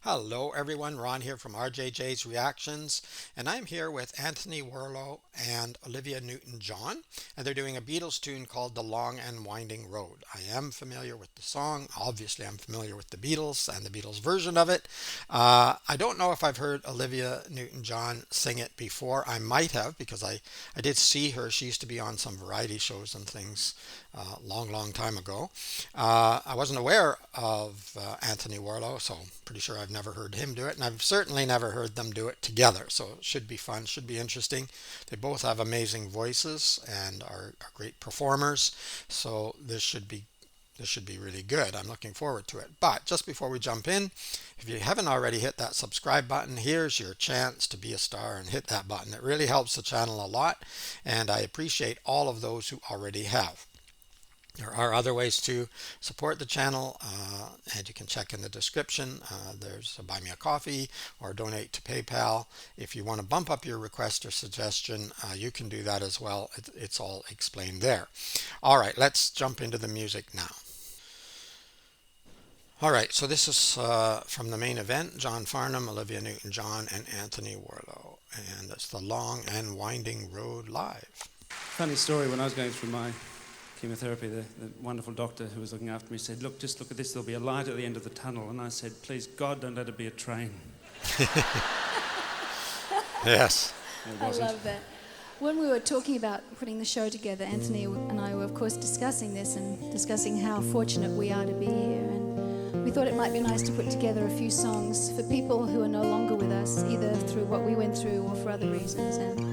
Hello everyone, Ron here from RJJ's Reactions, and I'm here with Anthony Warlow and Olivia Newton-John, and they're doing a Beatles tune called The Long and Winding Road. I am familiar with the song. Obviously, I'm familiar with the Beatles and the Beatles version of it. I don't know if I've heard Olivia Newton-John sing it before. I might have because I did see her. She used to be on some variety shows and things long time ago. I wasn't aware of Anthony Warlow, so pretty sure I've never heard him do it, and I've certainly never heard them do it together. So it should be fun, should be interesting. They both have amazing voices and are great performers, so this should be really good. I'm looking forward to it. But just before we jump in, if you haven't already hit that subscribe button, here's your chance to be a star and hit that button. It really helps the channel a lot, and I appreciate all of those who already have. There are other ways to support the channel, and you can check in the description. There's a Buy Me a Coffee or donate to PayPal. If you want to bump up your request or suggestion, you can do that as well. It's all explained there. All right, let's jump into the music now. All right, so this is from the main event, John Farnham, Olivia Newton-John, and Anthony Warlow. And it's The Long and Winding Road live. Funny story, when I was going through my chemotherapy, the wonderful doctor who was looking after me said, "Look, just look at this, there'll be a light at the end of the tunnel." And I said, "Please, God, don't let it be a train." Yes. It I wasn't. love that. When we were talking about putting the show together, Anthony and I were, of course, discussing this and discussing how fortunate we are to be here. And we thought it might be nice to put together a few songs for people who are no longer with us, either through what we went through or for other reasons. And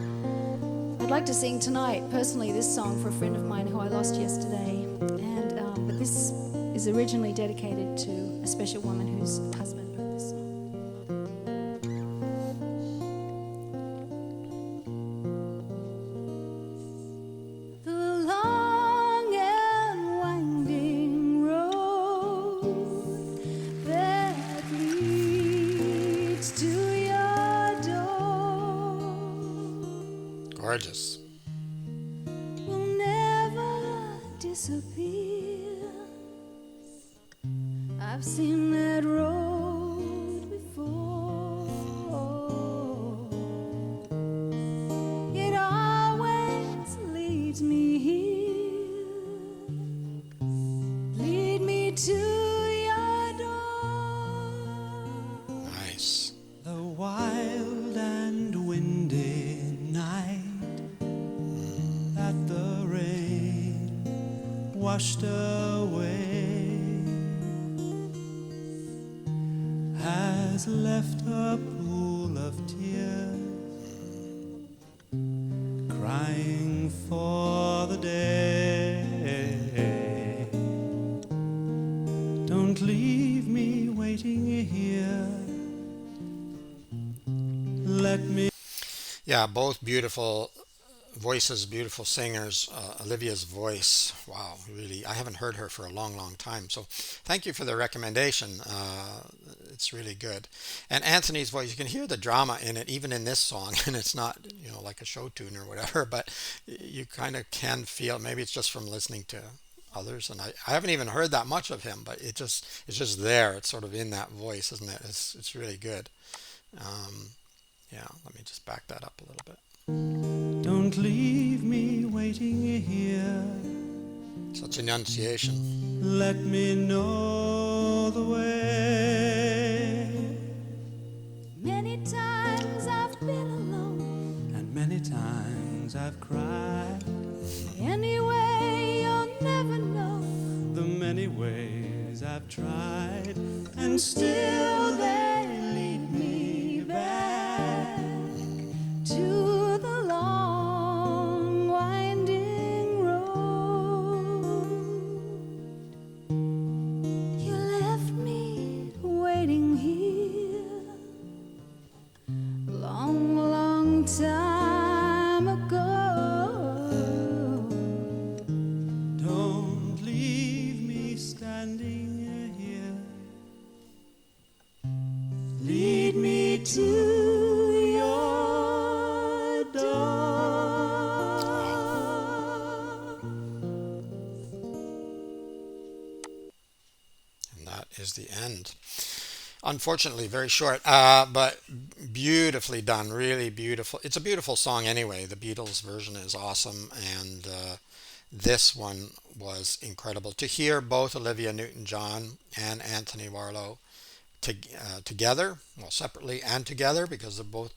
I'd like to sing tonight, personally, this song for a friend of mine who I lost yesterday. But this is originally dedicated to a special woman whose husband wrote this song. The long and winding road that leads to your door Gorgeous. will never disappear. I've seen that road before. It always leads me here. Lead me to your door. Nice. The wild and windy night that the rain washed away has left a pool of tears crying for the day. Don't leave me waiting here. Let me. Yeah, both beautiful voices, beautiful singers. Olivia's voice, wow, really, I haven't heard her for a long time. So thank you for the recommendation. It's really good. And Anthony's voice, you can hear the drama in it, even in this song. And it's not, like a show tune or whatever, but you kind of can feel, maybe it's just from listening to others. And I haven't even heard that much of him, but it's just there. It's sort of in that voice, isn't it? It's really good. Um, yeah, let me just back that up a little bit. Don't leave me waiting here. Such enunciation. Let me know the way. Many times I've been alone. And many times I've cried. Anyway, you'll never know. The many ways I've tried. And still they lead me back To the long winding road. You left me waiting here long time ago. don't leave me standing here. Lead me to your door. And that is the end. Unfortunately, very short, but beautifully done. Really beautiful. It's a beautiful song anyway. The Beatles version is awesome, and this one was incredible. To hear both Olivia Newton-John and Anthony Warlow together, well, separately and together, because they're both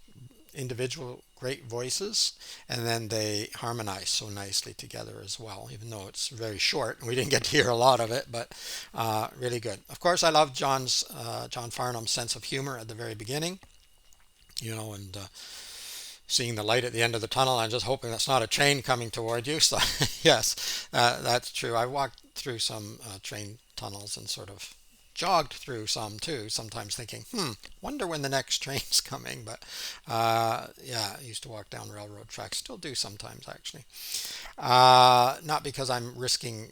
individual great voices, and then they harmonize so nicely together as well, even though it's very short and we didn't get to hear a lot of it, but really good. Of course, I love John Farnham's sense of humor at the very beginning, and seeing the light at the end of the tunnel. I'm just hoping that's not a train coming toward you. So yes, that's true. I walked through some train tunnels and sort of jogged through some too, sometimes thinking, wonder when the next train's coming. But yeah, I used to walk down railroad tracks, still do sometimes actually. Not because I'm risking,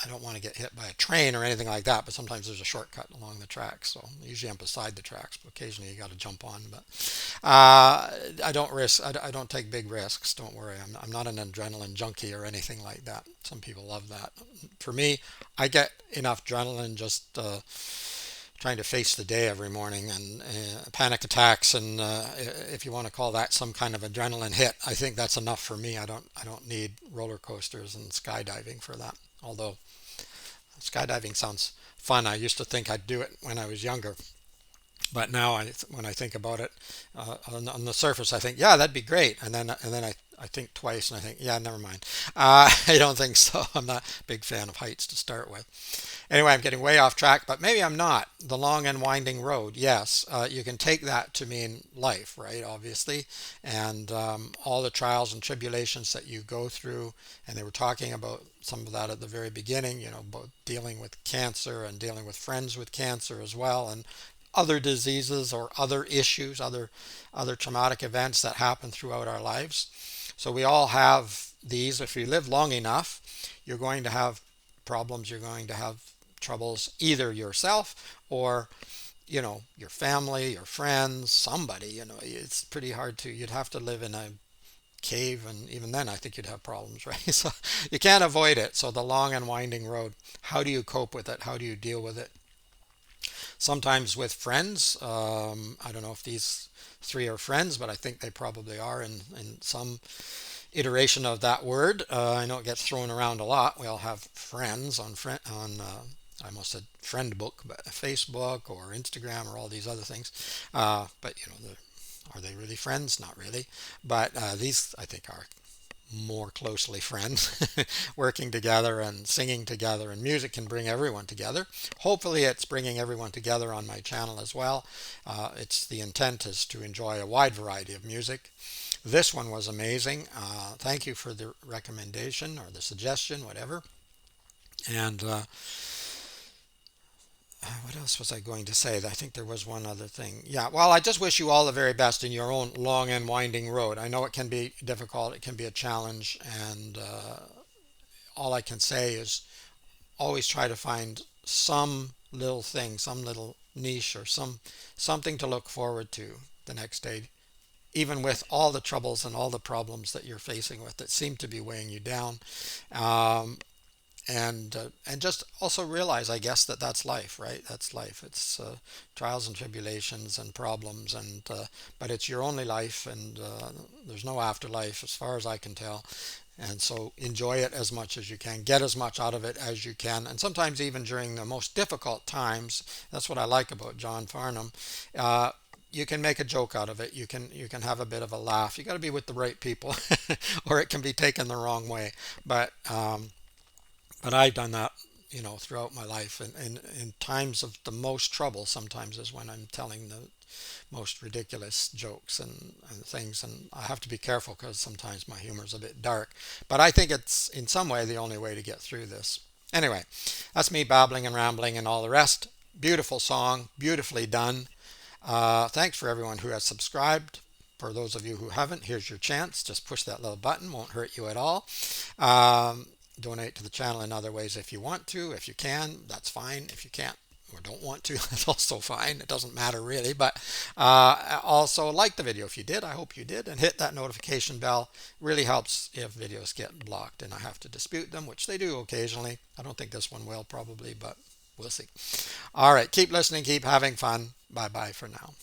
I don't want to get hit by a train or anything like that, but sometimes there's a shortcut along the tracks. So usually I'm beside the tracks, but occasionally you got to jump on. But I don't risk. I don't take big risks. Don't worry. I'm not an adrenaline junkie or anything like that. Some people love that. For me, I get enough adrenaline just trying to face the day every morning, and panic attacks, and if you want to call that some kind of adrenaline hit, I think that's enough for me. I don't need roller coasters and skydiving for that. Although skydiving sounds fun. I used to think I'd do it when I was younger, but now when I think about it, on the surface, I think, yeah, that'd be great, and then I think twice, and I think, yeah, never mind. I don't think so. I'm not a big fan of heights to start with. Anyway, I'm getting way off track, but maybe I'm not. The long and winding road. Yes, you can take that to mean life, right? Obviously, and all the trials and tribulations that you go through. And they were talking about some of that at the very beginning. Both dealing with cancer and dealing with friends with cancer as well, and other diseases or other issues, other traumatic events that happen throughout our lives. So we all have these. If you live long enough, you're going to have problems. You're going to have troubles, either yourself or your family, your friends, somebody. It's pretty hard you'd have to live in a cave, and even then I think you'd have problems, right? So you can't avoid it. So the long and winding road, how do you cope with it? How do you deal with it? Sometimes with friends. I don't know if these three are friends, but I think they probably are in some iteration of that word. I know it gets thrown around a lot. We all have friends I almost said friend book, but Facebook or Instagram or all these other things. But are they really friends? Not really. But these, I think, are more closely friends, working together and singing together, and music can bring everyone together. Hopefully it's bringing everyone together on my channel as well. It's the intent is to enjoy a wide variety of music. This one was amazing. Thank you for the recommendation or the suggestion, whatever. And what else was I going to say? I think there was one other thing. Yeah, well, I just wish you all the very best in your own long and winding road. I know it can be difficult, it can be a challenge, and all I can say is always try to find some little thing, some little niche, or something to look forward to the next day, even with all the troubles and all the problems that you're facing with that seem to be weighing you down. And just also realize, I guess, that that's life, right? That's life. It's trials and tribulations and problems, and but it's your only life, and there's no afterlife as far as I can tell. And so enjoy it as much as you can, get as much out of it as you can, and sometimes even during the most difficult times. That's what I like about John Farnham. You can make a joke out of it. You can have a bit of a laugh. You got to be with the right people, or it can be taken the wrong way. But I've done that, throughout my life. And in times of the most trouble, sometimes is when I'm telling the most ridiculous jokes and things. And I have to be careful because sometimes my humor is a bit dark. But I think it's in some way the only way to get through this. Anyway, that's me babbling and rambling and all the rest. Beautiful song, beautifully done. Thanks for everyone who has subscribed. For those of you who haven't, here's your chance. Just push that little button, won't hurt you at all. Donate to the channel in other ways if you want to. If you can, that's fine. If you can't or don't want to, that's also fine. It doesn't matter really. But also like the video if you did. I hope you did. And hit that notification bell. Really helps if videos get blocked and I have to dispute them, which they do occasionally. I don't think this one will probably, but We'll see. All right. Keep listening. Keep having fun. Bye bye for now.